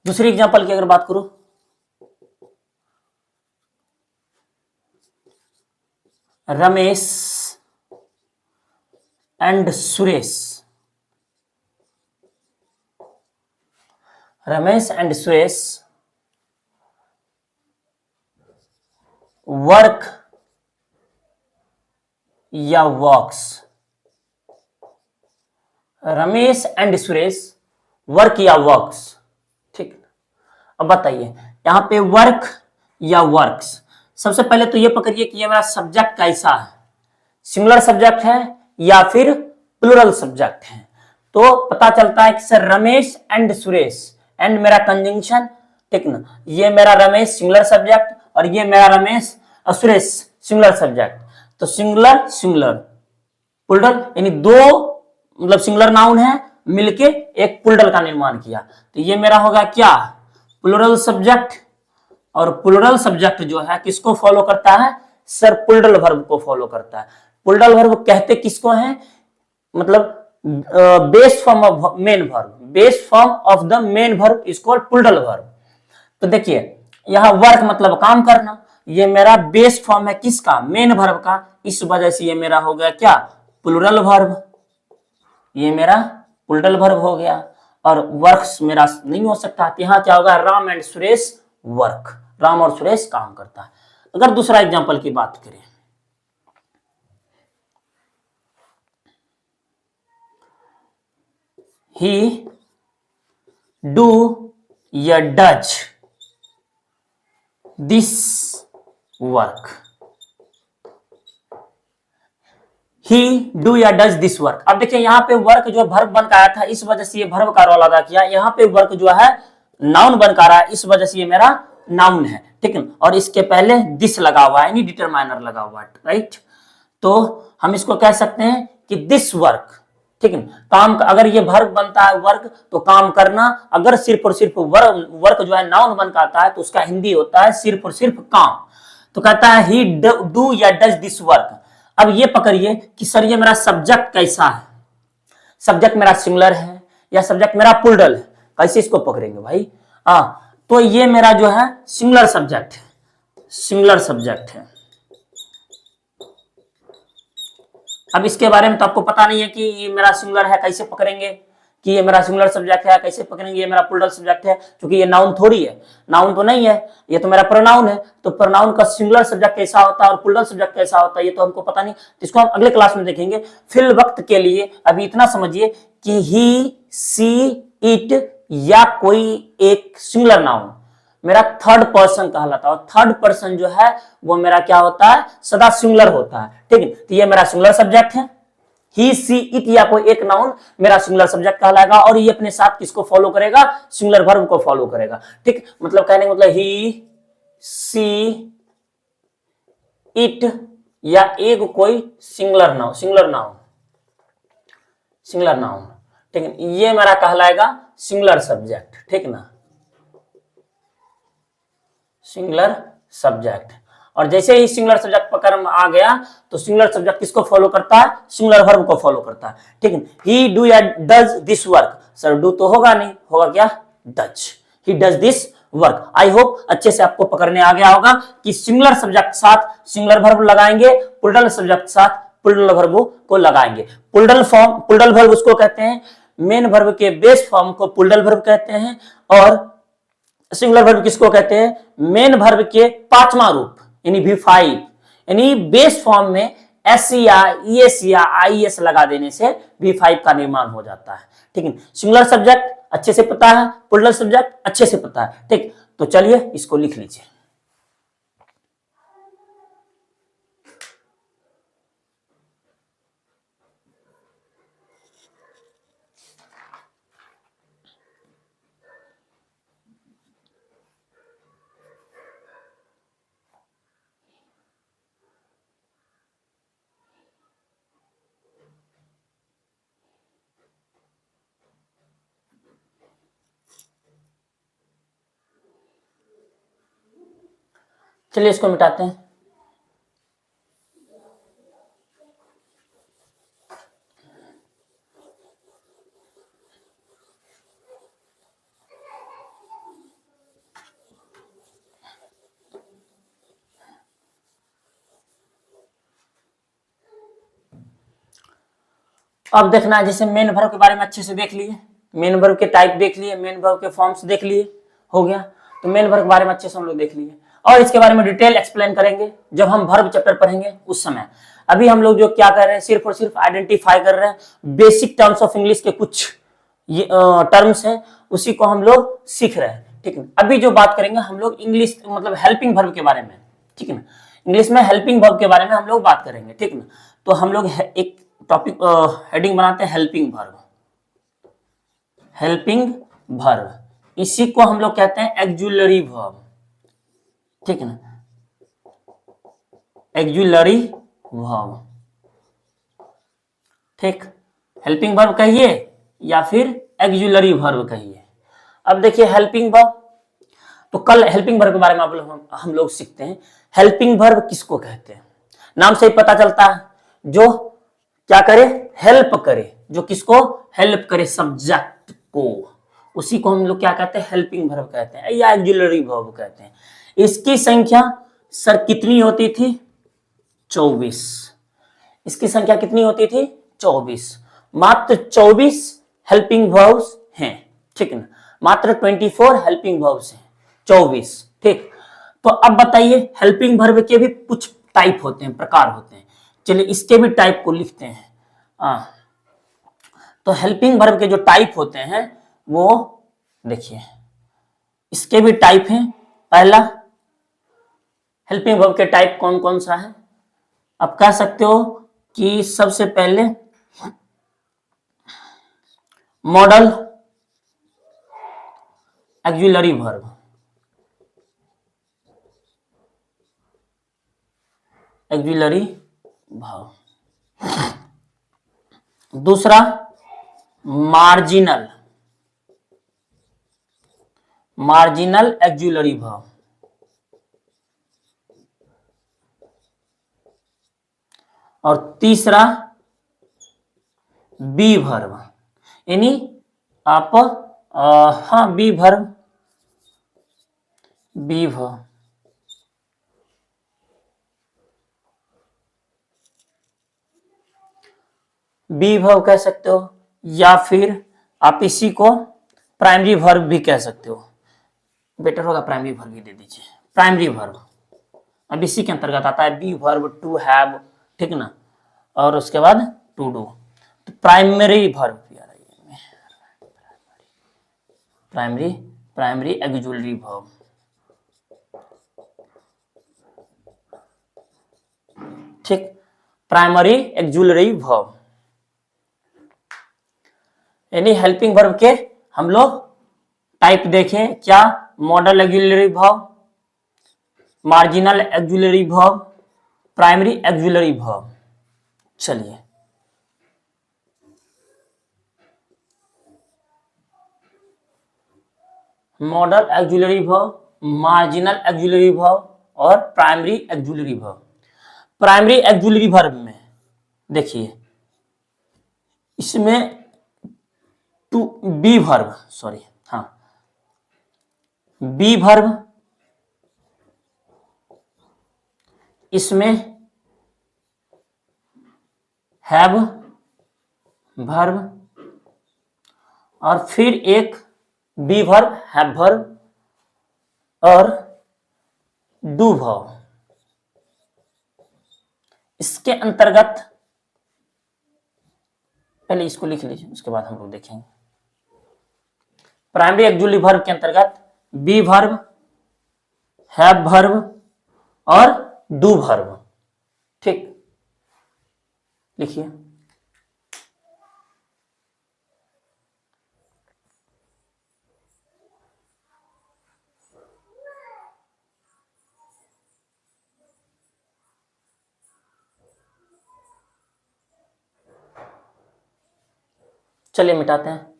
दूसरी एग्जांपल की अगर बात करूं, Ramesh and Suresh, Ramesh and Suresh work या works, Ramesh and Suresh work या वर्क्स। ठीक, अब बताइए यहां पे वर्क या वर्क्स। सबसे पहले तो ये पकड़िए कि ये मेरा सब्जेक्ट कैसा है, सिंगुलर सब्जेक्ट है या फिर प्लूरल सब्जेक्ट है। तो पता चलता है कि sir Ramesh and Suresh, and मेरा कंजंक्शन, ठीक ना, ये मेरा रमेश सिंगुलर सब्जेक्ट और ये मेरा रमेश सुरेश सिंगुलर सब्जेक्ट। तो सिंगुलर सिंगुलर प्लूरल, यानी दो मतलब सिंगुलर नाउन है मिलके एक प्लूरल का निर्माण किया। तो ये मेरा होगा क्या, प्लूरल सब्जेक्ट। और प्लूरल सब्जेक्ट जो है किसको फॉलो करता है सर, प्लूरल वर्ब को फॉलो करता है। प्लूरल वर्ब कहते किसको है, मतलब base form of main verb, base form of the main verb is called plural verb. तो देखिए यहां वर्क मतलब काम करना, ये मेरा बेस फॉर्म है किसका, मेन वर्ब का, इस वजह से ये मेरा हो गया क्या, प्लूरल वर्ब। ये मेरा प्लूरल वर्ब हो गया। और वर्क्स मेरा नहीं हो सकता, यहां क्या होगा, राम एंड सुरेश वर्क, राम और सुरेश काम करता है। अगर दूसरा एग्जांपल की बात करें, ही डू या does this work, he do या डज दिस वर्क। अब देखिए यहाँ पे वर्क जो वर्ब बन का आया था, इस वजह से ये वर्ब का रोल अदा किया। यहाँ पे वर्क जो है नाउन बन का रहा है, इस वजह से ये मेरा नाउन है, ठीक है। और इसके पहले दिस लगा हुआ है, यानी डिटरमाइनर लगा हुआ है, राइट। तो हम इसको कह सकते हैं कि दिस वर्क, ठीक है। काम, अगर ये वर्ब बनता है वर्क तो काम करना, अगर सिर्फ और सिर्फ वर्क जो है नाउन बन का आता है तो उसका हिंदी होता है सिर्फ और सिर्फ काम। तो कहता है ही डू या डज दिस वर्क। अब ये पकड़िए कि सर ये मेरा सब्जेक्ट कैसा है, सब्जेक्ट मेरा सिंगुलर है या सब्जेक्ट मेरा प्लूरल है, कैसे इसको पकड़ेंगे भाई। तो ये मेरा जो है सिंगुलर सब्जेक्ट है, सिंगुलर सब्जेक्ट है। अब इसके बारे में तो आपको पता नहीं है कि ये मेरा सिंगुलर है, कैसे पकड़ेंगे कि ये मेरा सिंगुलर सब्जेक्ट है, कैसे पकड़ेंगे ये मेरा प्लूरल सब्जेक्ट है, क्योंकि ये नाउन थोड़ी है, नाउन तो नहीं है, ये तो मेरा प्रोनाउन है। तो प्रोनाउन का सिंगुलर सब्जेक्ट कैसा होता है और प्लूरल सब्जेक्ट कैसा होता है ये तो हमको पता नहीं, इसको हम अगले क्लास में देखेंगे। फिल वक्त के लिए अभी इतना समझिए कि ही, सी, इट या कोई एक सिंगुलर नाउन मेरा थर्ड पर्सन कहलाता है, और थर्ड पर्सन जो है वो मेरा क्या होता है, सदा सिंगुलर होता है, ठीक है। तो ये मेरा सिंगुलर सब्जेक्ट है, ही, सी, इट या कोई एक नाउन मेरा सिंगुलर सब्जेक्ट कहलाएगा, और ये अपने साथ किसको फॉलो करेगा, सिंगुलर वर्ब को फॉलो करेगा, ठीक। मतलब कहने का मतलब ही, सी, इट या एक कोई singular noun, singular noun, singular noun, ठीक है, ये मेरा कहलाएगा सिंगुलर सब्जेक्ट, ठीक ना, सिंगुलर सब्जेक्ट। और जैसे ही सिंगुलर सब्जेक्ट पकड़ में आ गया तो सिंगुलर सब्जेक्ट किसको फॉलो करता है, सिंगुलर वर्ब को फॉलो करता है, ठीक है। ही डू या does this work, sir do तो होगा नहीं, होगा क्या, does, he does this work. I hope अच्छे से आपको पकड़ने आ गया होगा कि सिंगुलर सब्जेक्ट साथ सिंगुलर वर्ब लगाएंगे, प्लूरल सब्जेक्ट साथ प्लूरल वर्ब को लगाएंगे। प्लूरल फॉर्म, प्लूरल वर्ब उसको कहते हैं, मेन वर्ब के बेस फॉर्म को प्लूरल वर्ब कहते हैं, और सिंगुलर वर्ब किसको कहते हैं, मेन वर्ब के पांचवा रूप यानी V5, यानी बेस फॉर्म में एस या ईएस या आईएस लगा देने से V5 का निर्माण हो जाता है, ठीक है। सिंगुलर सब्जेक्ट अच्छे से पता है, प्लूरल सब्जेक्ट अच्छे से पता है, ठीक। तो चलिए इसको लिख लीजिए। चलिए इसको मिटाते हैं। अब देखना है, जैसे मेन वर्ब के बारे में अच्छे से देख लिए, मेन वर्ब के टाइप देख लिए, मेन वर्ब के फॉर्म्स देख लिए, हो गया। तो मेन वर्ब के बारे में अच्छे से हम लोग देख लिए, और इसके बारे में डिटेल एक्सप्लेन करेंगे जब हम वर्ब चैप्टर पढ़ेंगे उस समय। अभी हम लोग जो क्या कर रहे हैं, सिर्फ और सिर्फ आइडेंटिफाई कर रहे हैं बेसिक टर्म्स ऑफ इंग्लिश के कुछ ये टर्म्स हैं, उसी को हम लोग सीख रहे हैं, ठीक है। अभी जो बात करेंगे हम लोग इंग्लिश मतलब हेल्पिंग वर्ब के बारे में, ठीक है ना। इंग्लिश में हेल्पिंग वर्ब के बारे में हम लोग बात करेंगे, ठीक है ना। तो हम लोग एक टॉपिक हेडिंग बनाते हैं हेल्पिंग वर्ब, हेल्पिंग वर्ब, इसी को हम लोग कहते हैं एक्जुलरी वर्ब, ठीक है ना, एक्जुलरी वर्ब, ठीक। हेल्पिंग वर्ब कहिए या फिर एक्जुलरी वर्ब कहिए। अब देखिए हेल्पिंग वर्ब, तो कल हेल्पिंग वर्ब के बारे में हम लोग सीखते हैं। हेल्पिंग वर्ब किसको कहते हैं, नाम से ही पता चलता है, जो क्या करे, हेल्प करे, जो किसको हेल्प करे, सब्जेक्ट को, उसी को हम लोग क्या कहते हैं, हेल्पिंग वर्ब कहते हैं या एक्जुलरी वर्ब कहते हैं। इसकी संख्या सर कितनी होती थी, 24। इसकी संख्या कितनी होती थी, 24। मात्र 24 हेल्पिंग वर्ब्स हैं, ठीक है ना, मात्र 24 हेल्पिंग वर्ब्स हैं, 24, ठीक। तो अब बताइए हेल्पिंग वर्ब के भी कुछ टाइप होते हैं, प्रकार होते हैं। चलिए इसके भी टाइप को लिखते हैं। तो हेल्पिंग वर्ब के जो टाइप होते हैं वो देखिए, इसके भी टाइप हैं। पहला हेल्पिंग वर्ब के टाइप कौन कौन सा है, आप कह सकते हो कि सबसे पहले modal auxiliary verb, auxiliary verb. दूसरा मार्जिनल, मार्जिनल एक्जुलरी वर्ब। और तीसरा बी वर्ब, यानी आप हाँ be verb, be verb, be verb कह सकते हो, या फिर आप इसी को प्राइमरी वर्ब भी कह सकते हो। बेटर होगा प्राइमरी वर्ब भी दे दीजिए, प्राइमरी वर्ब। अब इसी के अंतर्गत आता है बी वर्ब, टू हैव, ठीक ना, और उसके बाद टू डू। तो प्राइमरी वर्ब भी आ रही है, प्राइमरी, प्राइमरी एक्जुलरी वर्ब, ठीक, प्राइमरी एक्जुलरी वर्ब। यानी हेल्पिंग वर्ब के हम लोग टाइप देखें क्या, modal auxiliary verb, marginal auxiliary verb, primary auxiliary verb. चलिए modal auxiliary verb, marginal auxiliary verb और primary auxiliary verb. Primary auxiliary verb में देखिए, इसमें टू बी वर्ब, सॉरी हाँ, बी वर्ब, इसमें हैव वर्ब, और फिर एक बी वर्ब, हैव वर्ब और डू वर्ब। इसके अंतर्गत पहले इसको लिख लीजिए, उसके बाद हम लोग देखेंगे। प्राइमरी एक्जुअली वर्ब के अंतर्गत बी वर्ब, हैव वर्ब और डू वर्ब। ठीक, लिखिए। चलिए मिटाते हैं।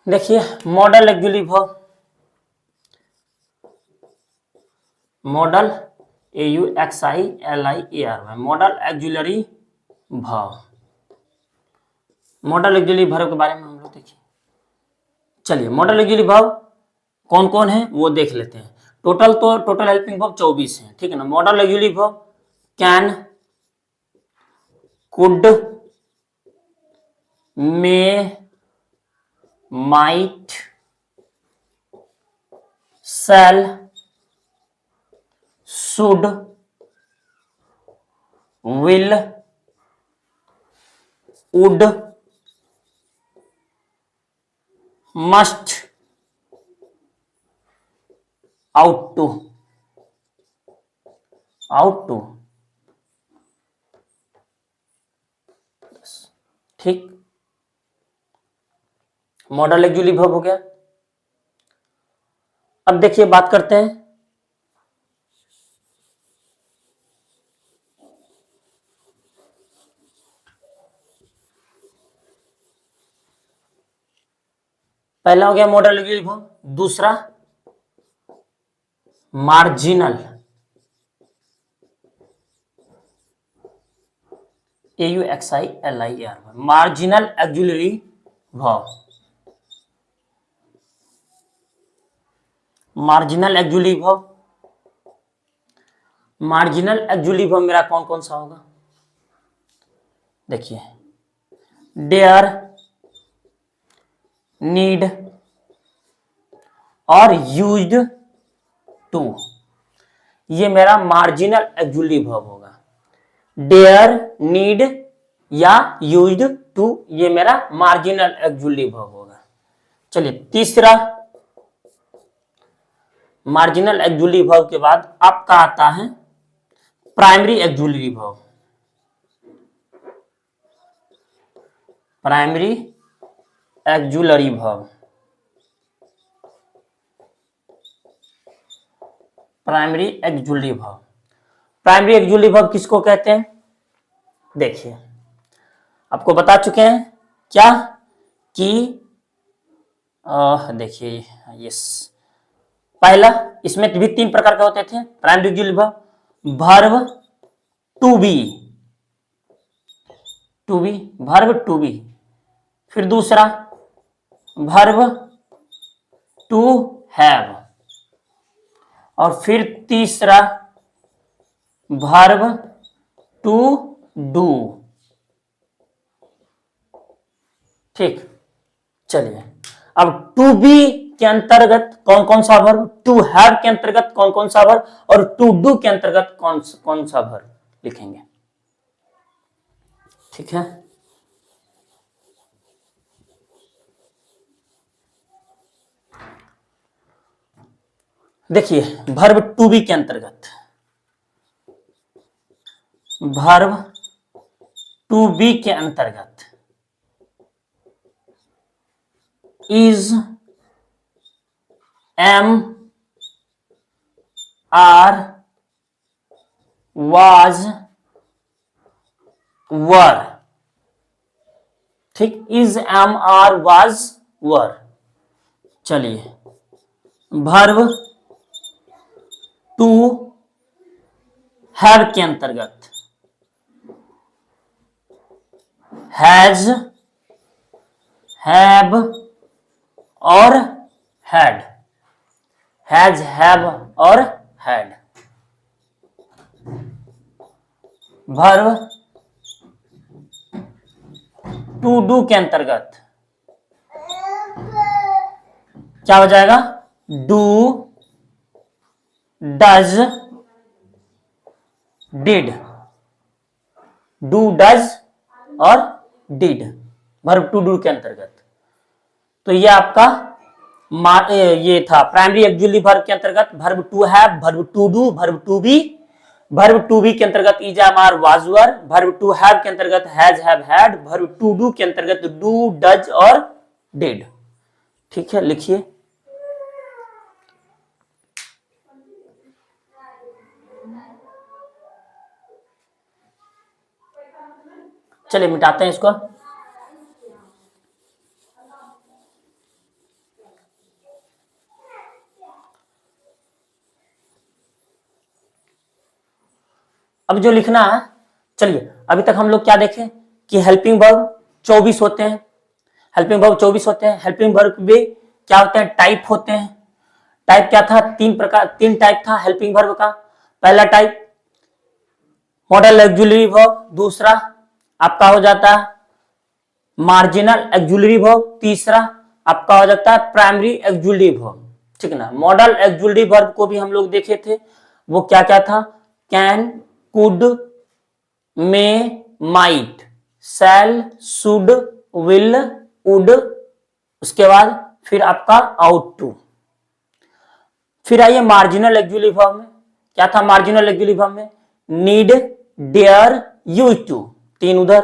देखिए modal auxiliary verb, modal AUXILIAR, modal auxiliary verb. Modal auxiliary verb के बारे में हम लोग देखिए। चलिए मॉडल एक्जुअली वर्ब कौन कौन है वो देख लेते हैं। टोटल हेल्पिंग वर्ब 24 है, ठीक है ना। Modal auxiliary verb can, could, may, might, shall, should, will, would, must, ought to. ठीक, मॉडल एक्जुअली वर्ब हो गया। अब देखिए बात करते हैं पहला हो गया मॉडल एक्जुअली वर्ब, दूसरा marginal, AUXILIAR, marginal auxiliary verb. Marginal auxiliary verb, marginal auxiliary verb मेरा कौन कौन सा होगा? देखिए डेयर, नीड और यूज्ड टू, ये मेरा मार्जिनल एक्जुअली वर्ब होगा। डेयर, नीड या यूज्ड टू, ये मेरा मार्जिनल एक्जुअली वर्ब होगा। चलिए तीसरा, मार्जिनल एक्जुअली वर्ब के बाद आपका आता है primary auxiliary verb. Primary auxiliary verb, primary auxiliary verb. Primary auxiliary verb किसको कहते हैं? देखिए आपको बता चुके हैं क्या कि देखिए यस, पहला इसमें भी 3 प्रकार के होते थे primary auxiliary verb. Verb to be, verb to be, फिर दूसरा वर्ब टू हैव, और फिर तीसरा वर्ब टू डू। ठीक, चलिए अब टू बी के अंतर्गत कौन कौन सा वर्ब, टू हैव के अंतर्गत कौन कौन सा वर्ब और टू डू के अंतर्गत कौन कौन सा वर्ब लिखेंगे। ठीक है, देखिए वर्ब टू बी के अंतर्गत, वर्ब टू बी के अंतर्गत is, am, are, was, were. ठीक, इज, एम, आर, वाज, वर। चलिए वर्ब टू हैव के अंतर्गत हैज, हैव और हैड, हैज, हैव और हैड। वर्ब टू डू के अंतर्गत क्या हो जाएगा? Do, does, did. Do, does और डिड, वर्ब टू डू के अंतर्गत। तो ये आपका ये था प्राइमरी एक्जुअली वर्ब के अंतर्गत verb to have, verb to do, verb to be. Verb to be के अंतर्गत is, am, are, was, were. Verb to have के अंतर्गत has, have, had. Verb to do के अंतर्गत डू, डज और did. ठीक है, लिखिए। चलिए मिटाते हैं इसको। अब जो लिखना है, चलिए अभी तक हम लोग क्या देखें कि हेल्पिंग वर्ब 24 होते हैं। हेल्पिंग वर्ब 24 होते हैं। हेल्पिंग वर्ब में क्या होते हैं, टाइप होते हैं। टाइप क्या था, तीन टाइप था हेल्पिंग वर्ब का। पहला टाइप मॉडल एक्जुलरी वर्ब, दूसरा आपका हो जाता है मार्जिनल एक्जुलरी वर्ब, तीसरा आपका हो जाता है प्राइमरी एक्जुलरी वर्ब। ठीक है ना। मॉडल एक्जुलरी वर्ब को भी हम लोग देखे थे, वो क्या क्या था, can, could, may, might, shall, should, will, would. उसके बाद फिर आपका आउट टू। फिर आइए मार्जिनल एक्जुअली वर्ब में, क्या था मार्जिनल एक्जुअली वर्ब में, नीड, डेयर, यूज टू, तीन उधर।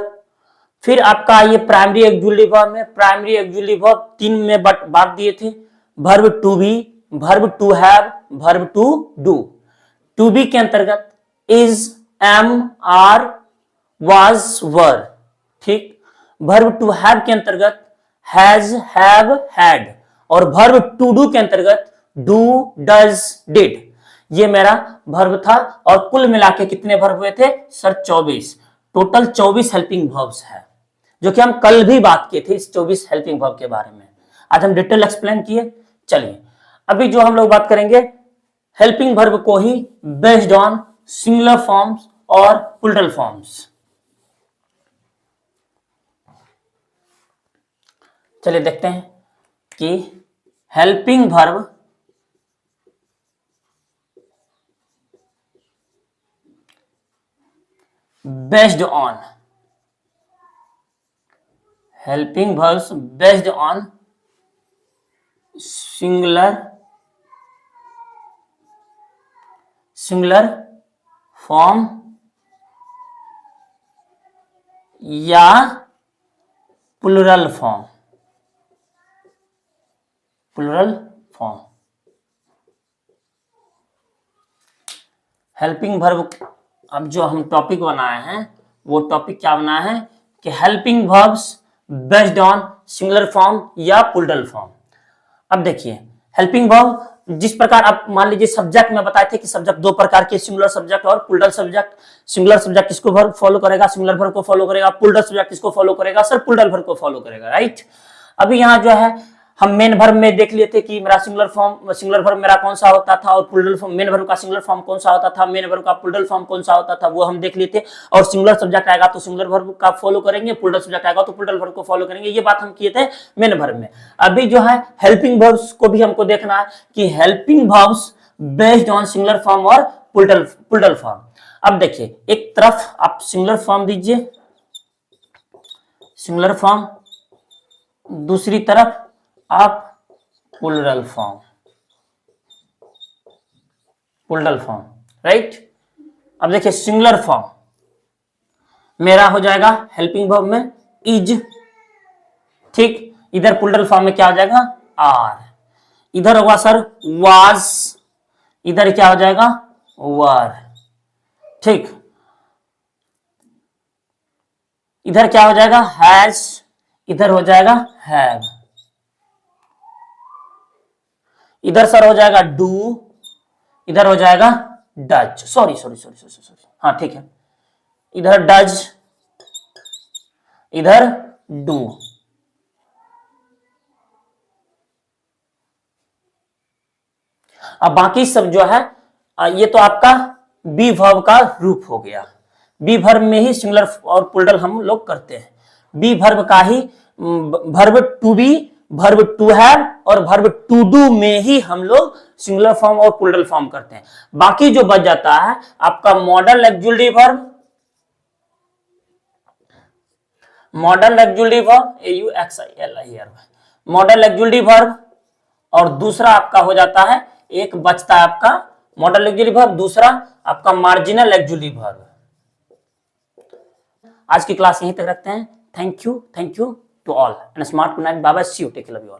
फिर आपका आइए प्राइमरी एक्जुअली वर्ब में। प्राइमरी एक्जुअली वर्ब तीन में बांट दिए थे, verb to be, verb to have, verb to do. To be के अंतर्गत is, am, are, was, were. ठीक। वर्ब टू हैव के अंतर्गत हैज, हैव, हैड। और वर्ब टू डू के अंतर्गत डू, डज, डिड। ये मेरा वर्ब था। और कुल मिला के कितने वर्ब हुए थे सर, 24। टोटल 24 हेल्पिंग वर्ब्स है, जो कि हम कल भी बात किए थे इस 24 हेल्पिंग वर्ब के बारे में। आज हम डिटेल एक्सप्लेन किए। चलिए अभी जो हम लोग बात करेंगे हेल्पिंग वर्ब को ही बेस्ड ऑन सिंगुलर फॉर्म्स और प्लूरल फॉर्म्स। चलिए देखते हैं कि helping verb based on, helping verbs based on singular form या plural form. Plural form helping verb. अब जो हम टॉपिक बनाए हैं वो टॉपिक क्या बनाया है कि helping verbs based on singular form या प्लूरल फॉर्म। अब देखिए हेल्पिंग वर्ब जिस प्रकार आप मान लीजिए सब्जेक्ट में बताए थे कि सब्जेक्ट दो प्रकार के, सिंगुलर सब्जेक्ट और प्लूरल सब्जेक्ट। सिंगुलर सब्जेक्ट किसको वर्ब फॉलो करेगा, सिंगुलर वर्ब को फॉलो करेगा। प्लूरल सब्जेक्ट किसको फॉलो करेगा सर, प्लूरल वर्ब को फॉलो करेगा, राइट। अभी यहाँ जो है हम मेन वर्ब में देख लिए थे कि मेरा सिंगुलर वर्ब मेरा कौन सा होता था और प्लूरल फॉर्म, मेन वर्ब का सिंगुलर फॉर्म कौन सा होता था, मेन वर्ब का प्लूरल फॉर्म कौन सा होता था, वो हम देख लिए थे। और सिंगुलर सब्जेक्ट आएगा तो सिंगुलर वर्ब का फॉलो करेंगे, प्लूरल सब्जेक्ट आएगा तो प्लूरल वर्ब को फॉलो करेंगे। ये बात हम किए थे मेन वर्ब में। अभी जो है हेल्पिंग वर्ब्स को भी हमको देखना है कि helping verbs based on singular form और प्लूरल फॉर्म। अब देखिए एक तरफ आप सिंगुलर फॉर्म दीजिए, सिंगुलर फॉर्म, दूसरी तरफ आप plural form, plural form, right. अब देखिए सिंगुलर फॉर्म मेरा हो जाएगा हेल्पिंग वर्ब में इज, ठीक। इधर प्लूरल फॉर्म में क्या हो जाएगा आर। इधर होगा सर वाज, इधर क्या हो जाएगा वर, ठीक। इधर क्या हो जाएगा हैज, इधर हो जाएगा हैव। इधर सर हो जाएगा डू, इधर हो जाएगा डज, सॉरी, हाँ ठीक है। इधर डज, इधर डू। अब बाकी सब जो है ये तो आपका बी वर्ब का रूप हो गया। बी वर्ब में ही सिंगुलर और प्लूरल हम लोग करते हैं। बी वर्ब का ही verb to be, verb to have और वर्ब टू डू में ही हम लोग सिंगुलर फॉर्म और प्लूरल फॉर्म करते हैं। बाकी जो बच जाता है आपका modal auxiliary verb, modern auxiliary verb AUXILI modern auxiliary verb, और दूसरा आपका हो जाता है, एक बचता है आपका मॉडर्न ऑक्सिलरी वर्ब, दूसरा आपका मार्जिनल ऑक्सिलरी वर्ब। आज की क्लास यहीं तक रखते हैं। Thank you to all and smart good night, bye bye, see you, take care, love you all.